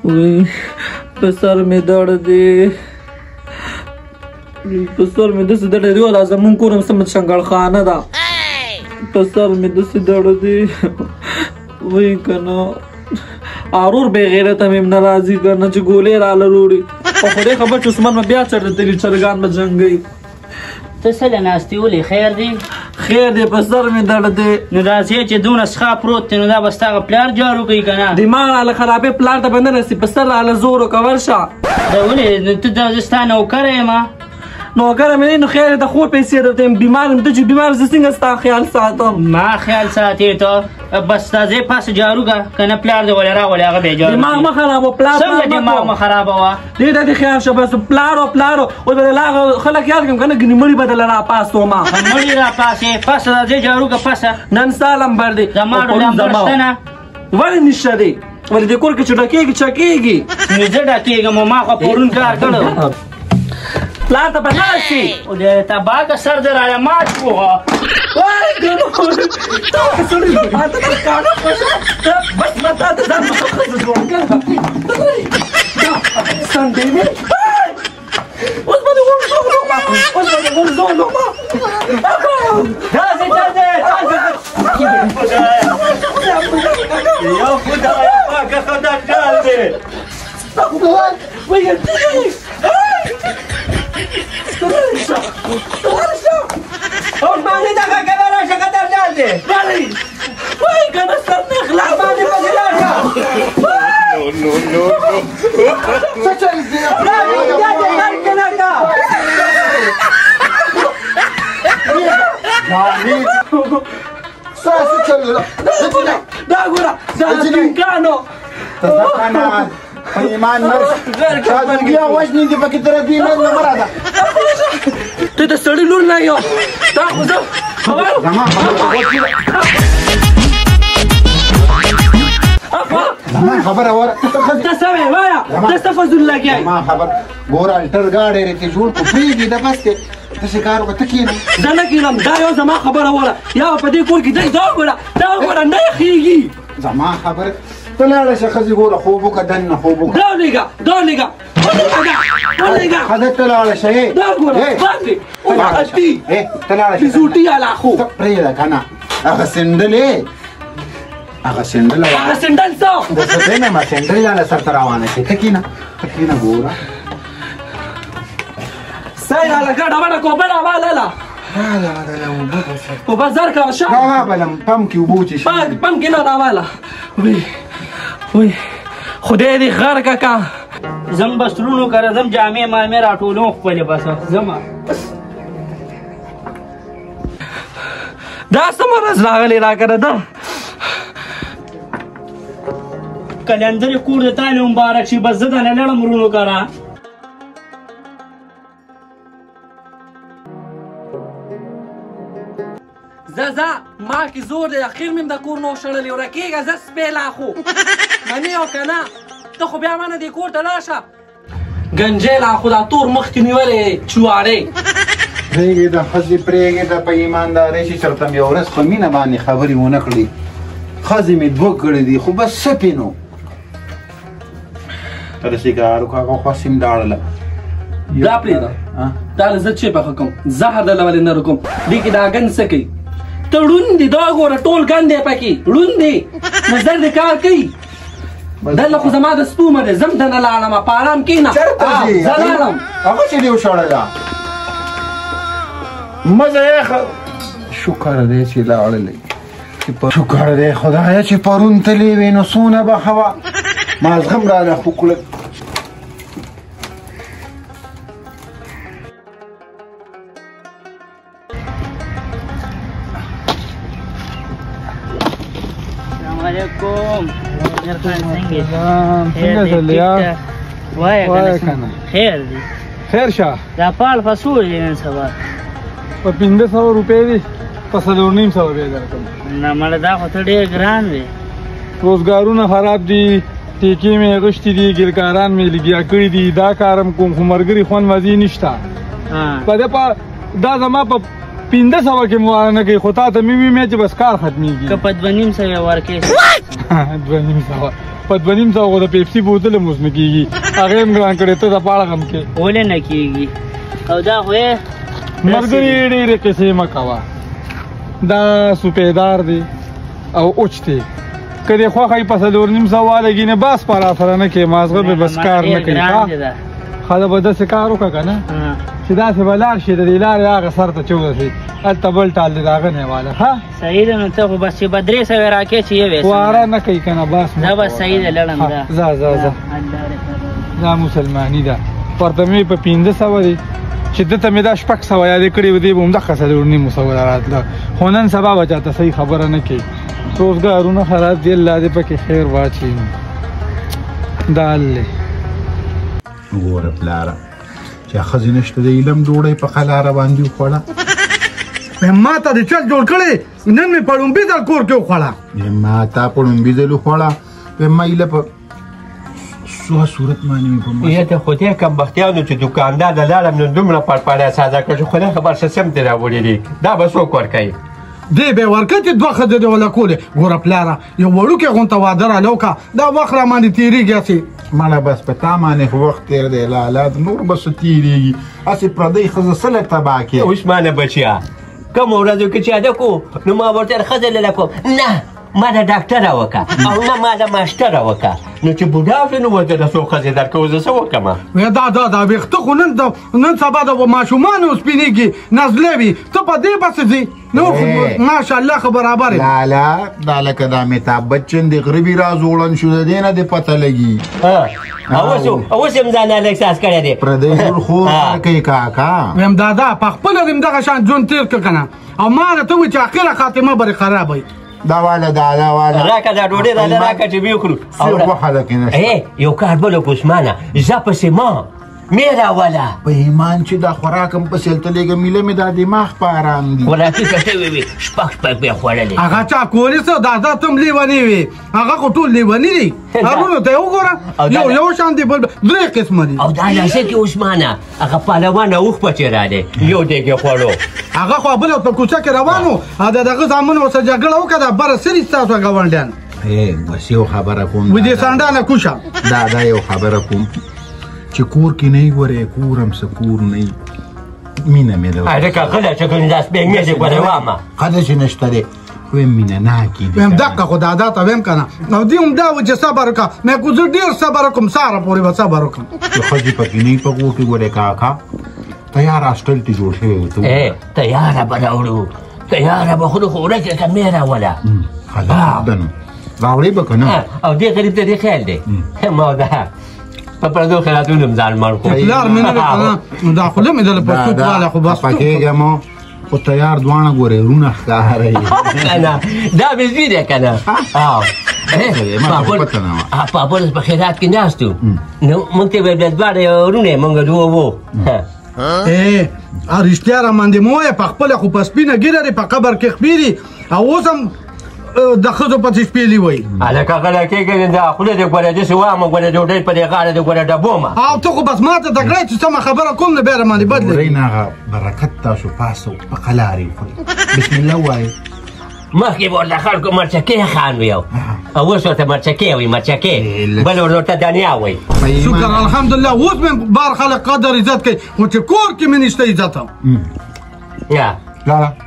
وای په سر مې درد دی، په سر مې داسې درد دی ولا زمونږ کور هم سمه شنګړخانه ده، په سر مې داسې درد دی وای که نه ارور بې غیرته مې نه راځي که نه چې ګولې راله روړي په خدای خبر چې عثمان به بیا چرته تلي چرګان به جنګوي. ته څه له ناستې ولې خیر دی؟ خیر دی په سر مې درد دی. نو راځې چې دونه څښا پروت دی نو دا به ستا هغه پلار جارو کوي که نه؟ دماغ راله خرابې پلار ته به نه رسي په سر راله زور وکړه ورشه. دا ولې ته دا زه ستا نوکره یم نوکره مې نه نو خیر د خور پیسې درته یم بیمار یم ته چې بیمار زه څنګه ستا خیال ساتم؟ ما خیال ساتې ته بس دا ځای پاسه جارو که که نه پلار دې ولې راولې هغه بیا جارو دماغ مه خرابوه پلار څنګه دماغ مه خرابوه؟ دې ته دې خیال شه بس پلارو اوس به د هغه خلک یاد کړم که نه ګنې مړي به دله راپاستومه مړي راپاسې پسه دا ځای جارو که پسه نن ستا لمبر دی زما ډوډۍ شته نه ولې نشته دی ولې دې کور کې چې ډکېږي چکېږي نو زه ډکېږم ما خو پرون کار کړی پلار ته به نه رسي تبا که سر در آیا مات پوها وای ګنو تا سړی ماته د کاڼه خوښه بس ما تا ته ځان ښځه جوړ کړه سندې مې اوس به دې ورځو لوما راځئ یو خدای پاکه خدمتګار دی وای اوس باندې دغه کله راشه خطرناک دی وای کنه سر نه اخلاق باندې پسې راشه څه چل دی څه چل دا ګوره دا امکانو تذکرنا ایمان مرش بیا وژنې دي پکې تر دې نه مراده ته د سړي لور نه یو دا خو زه زما خبره وره ته سمې وایه ته څه فضول لګیای زما خبر ګوره الټر ګاډی رېتې جوړ کو پرېږدي ده بس دی داسې کار وکړه ته کښېنه زه نه کښېنم دا یو زما خبره وره یا په دې کور کې دی دا وګوره نه یخېږي زما خبره ته لاړه شه ښځې ګوره خوب وکړه دننه خوب وکړه دا لېږه ښځه ته لاړه شه دا ګوره باندې ته لاړه شه بزوټي الا خو ته پرېږده که نه هغه سنډل هغه سنډل هغه سنډل څه درته پېنم سنډل لاله سرته روانه شي ته کښېنه ګوره سای راله ګډه وډه کوبه راواله اوبه زر کوه شه راوابلم پم کې اوبه وچې پم کې نه راواله وای خدای دې غرقه کا زم بسترونو که راځم جامې مامې راټولوم خپلې بس ځمه دا څه مرض راغلی راکره ده کلندر کور د تا نه مبارک شي بس زه د نه لړم ورونو کره زه ما کې زور دی اخیر مې د کور نه وشړلې ورکېږه زه سپی لا خو منې او که نه ته خو بیا مانه دې کور ته لاړ شه ګنجی لا خو دا تور مخ کې نیولې چوارې پرېږده ښځې پرېږده په ایماندارۍ چې چېرته مې یو ورځ په مینه باندې خبرې ونه کړي ښځې مې دوه کړې دي خو بس سپې نو ته د سیګارو هغه خوښې مې لاړله دا پرېږده دا له زه چې پخه کوم زهر دله ولې نه رکوم دې کې دا ګند څه کوي ته ړوند دي دا ګوره ټول ګند دی پکې ړوند دی نظر دې کار کوي دله خو زما د سپومه دی زم ته نه لاړم په ارام کښېنه زه لاړم هغه چې دې وشړله مزه یې شکر دی چې لاړلی شکر دی خدایه چې پرون تلې وې نو څونه به هوا مازغه م راله خو کړه علیکم څنګه چلې وایه کنه خیر دی خیر شه دا پال فصول دی نن سبا په 1500 روپۍ دي په 450 بیا درکړم نه مړه دا خو ته ډېر ګران دی روزګارونه خراب دي ټیکې مې غشتي دي ګلکاران مې لګیا کړي دي دا کارم کوم خو ملګري خوند مزې نشته په دې دا زما په 1500 کې موانه کوي خو تا ته مې ویمې چې بس کار ختمېږي که په 2500 ورکې 2500 په 2.5 سوه د پیپسي بوتل هم اوس نه کېږي هغه هم ګران کړی ته د پاړه غم کې ولې نه کېږي او دا خو یې ملګري ډېرې قصې مه کوه دا سوپیدار دی او اوچ دی که دې خوښه یې په 4.5 سوه لګي نه بس په را سره نه کوې مازغه به بس کار نه کوي ښه به داسې کار وکړه که نه چې داسې به لاړ شي د دې لارې هغه سر ته چې ورسېد هلته بل ټال دی د هغه نه واله ښه صحیح ده نو ته خو بس چې به 3 سوې راکړې چې یې واره نه کوي که نه بس دا بس صحیح ده لړم ده ځه دا مسلماني ده ورته مې په 500 سوه دی چې دته مې دا 600 یادې کړې وې دی به همدغه 4.5 سوه راتله خو نن سبا به چاته صحیح خبره نه کوي روزګارونه خراب دي الله دې پکې خیر واچوي دا الله ګوره پلاره چې ښځې نشته د علم ډوډۍ په قلاره باندې وخوړه ما ته د چل جوړ کړی نن مې په لومبي ځل کور کې وخوړه ما تا په لومبي ځل وخوړه ما ایله په څه صورت باندې مې په یه ته خو دې کمبختیانو چې دوکاندار د لاړم نو دومره پړپړی ساده کړ چې خدای خبر شه سم دې راوړي دي دا به څوک ورکوي دی به ورکه چې 2 ښځې دې وله کولې ګوره پلاره یو وړوکی غونته واده راله وکړه دا وخت را باندې تېرېږي هسې مړه بس په تا باندې خو وخت تېر دی لالا نور به څه تېرېږي هسې پردۍ ښځه څه لږ تباه کړې عثمانه بچیا کوم ورځو کې چې واده کوو نو ما ورته ښځه لیله کوم نه ما د ډاکټره وکړه او نه ما د ماسټره وکړه نو چې بوډا شو نو ورته د څو ښځې درکوو زه څه وکړم دا ویښته خو نن سبا د ماشومانو سپینېږي نزلې وي ته په دې پسې ځې نور خو ماشاءالله خو برابر لالا دا لکه د امیتاب بچن د غریبي راز وړاند شو د دې نه دې پته لګي اوس هم ځان الګ احساس کړی دی پردی نور خو کوي کاکا ویم دادا په خپله دې همدغه شان ژوند تېر کړه که نه او ما نه ته وایي چې اخره خاتمه به دې خراب وي دا والا دا والا راکه دا ډوډۍ راله راکه چې ویې خورو غوښه ده کې نشته یو کار بل وکړو عثمانه زه پسې ما مې راوله په ایمان چې دا خوراک هم پسې هلته لېږه میله مې دا دماغ په ارام دي خوراکي کټوې وې 6 به یې خوړلې هغه چا کولی څه دادا ته هم لیونی وي هغه خو ټول لیوني دي هرونو ته یې وګوره یو شان دي بل 3 قسمه دي او دا لاسه کې عثمانه هغه پهلوانه اوښ پچې رالی یو دیګ یې خوړو هغه خو بله په کوڅه کې روان و او د دغه زامنو ورسره جګړه وکړه دا بره سري ستاسو ګاونډیان بس یو خبره کوم و دې سنډانه کوشه دا یو خبره کوم چې کور کې نه وي ورې کور هم څه کور نه وي مینه مې ده هلکه غله چې ګنې دا سپېږمې دې ګورې وامه قده چې نشته دی ویم مینه ناکې دي ویم دقه خو دادا ته ویم که نه او دې هم دا و چې صبر وکړه مې کو زه ډېر صبر وکړم سهاره پورې به صبر وکړم چې ښځې پکې نه وي په کور کې ګورې کاکا تیار هاسټل ته جوړ شوی و تیاره به راوړو تیاره به خورو خو ورځې که مې راوله ښه ده نو راوړې به که نه او دې غریب ته دې خیال دی ما ده په پردو خیراتونو هم ځان مړ کړو پلار مې نه دی که نه دا خو نه مې دله پرتوک واله خو بس پکېږم خو تیار دواړه ګورې رونه ښکاره کنه دا مې زوی دی که نه پاپولس په خیرات کې ناست و نو موږ ته به دواړه رونه موږ دوه وو رښتیا را باندې مه وایه په خپله خو په سپینه ږیره دی په قبر کې خپې دي او اوس هم د ښځو پسې شپېلي وایي هلکه غله کېږي دا خوله دې ګوره داسې وامه ګوره ډوډۍ په دې غاړه دې ګوره ډبومه او ته خو بس ما ته د ګړی چې سمه خبره کوم نه بیا را باندې بدلوي نه هغه برکت تاسو پاسه په قلارې خوري بسم الله وایي مخکې به ورته خلکو مرچکې خان وي او اوس ورته مرچکې وایي مرچکې بل ورته دنیا وایي شکر الحمدلله اوس مې بار خلک قدر عزت کوي خو چې کور کې مې نشته عزت یا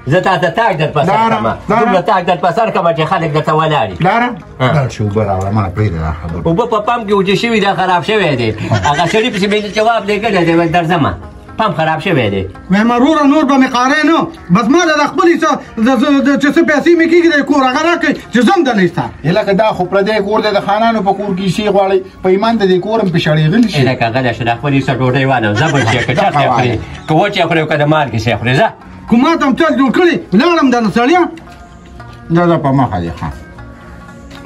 زه تا ته تاج در په سر کړمه دومره تاج در په سر کړمه چې خلک درته ولاړ وي پلاره لاړ شي اوبه راوړه ما پرېږده دا خبره اوبه په پمپ کې وچې شوي دا خراب شوی دی هغه سړي پسې مې جواب لیکلی دی درځمه پمپ خراب شوی دی وایم وروره نور به مې قاری نه بس ما د خپلې چې څه پیسې مې کېږي د کور هغه راکړئ چې ځم دلې ستا لکه دا خو پردی کور دی د خانانو په کور کې شي غواړئ په ایمان د دې کور هم پېشړېغلي شي لکه غلی شه د خپلې څه ډوډۍ وانه ځه بچیه که چرته یې خورې که وچ یې خورې او که د مالګې څه یې خورې ځه خو ما ته هم چل جوړ کړي لاړم دنه سړیه دا په مخه دی ښه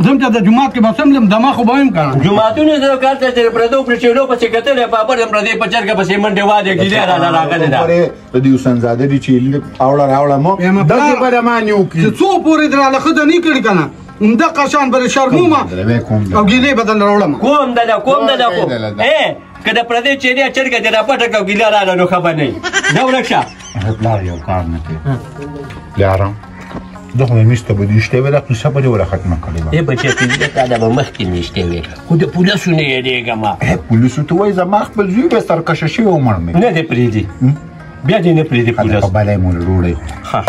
زم چې د جومات کې به څملم دمه خو به ویم که نه جوماتونو زه کار ته چې پردو پرې چېلو پسې کتلی پاپړ د پردې په چرګه پسې منډې وادې ګیلې راله راغلې ده د دې حسنزاده دي چې اوړه راوړه مو داسې به رمانې وکړي چې څو پورې دې راله ښه ده نه کړي که نه همدغه شان به شرمومه او ګیلې به درله راوړم کوم دله کوم دله کوم که د پردې چیرې چرګه دې راپټه کړه او ګیله راله نو ښه به نه وي ځه ورک شه پلار یو کار نه کوي پلاره زه خو مې میسته به دې شتې ویله قصه به دې وره ختمه کړې وه ای بچه پنځه کاله به مخکې مې شتې وې خو د پولیسو نه یېرېږم پولیسو ته وایي زما خپل زوی به سرکشه شوی ومړ مې نه دې پرېږدي بیا دې نه پرېږدي هلکه پولیس بلی مو له ډوډۍ ښه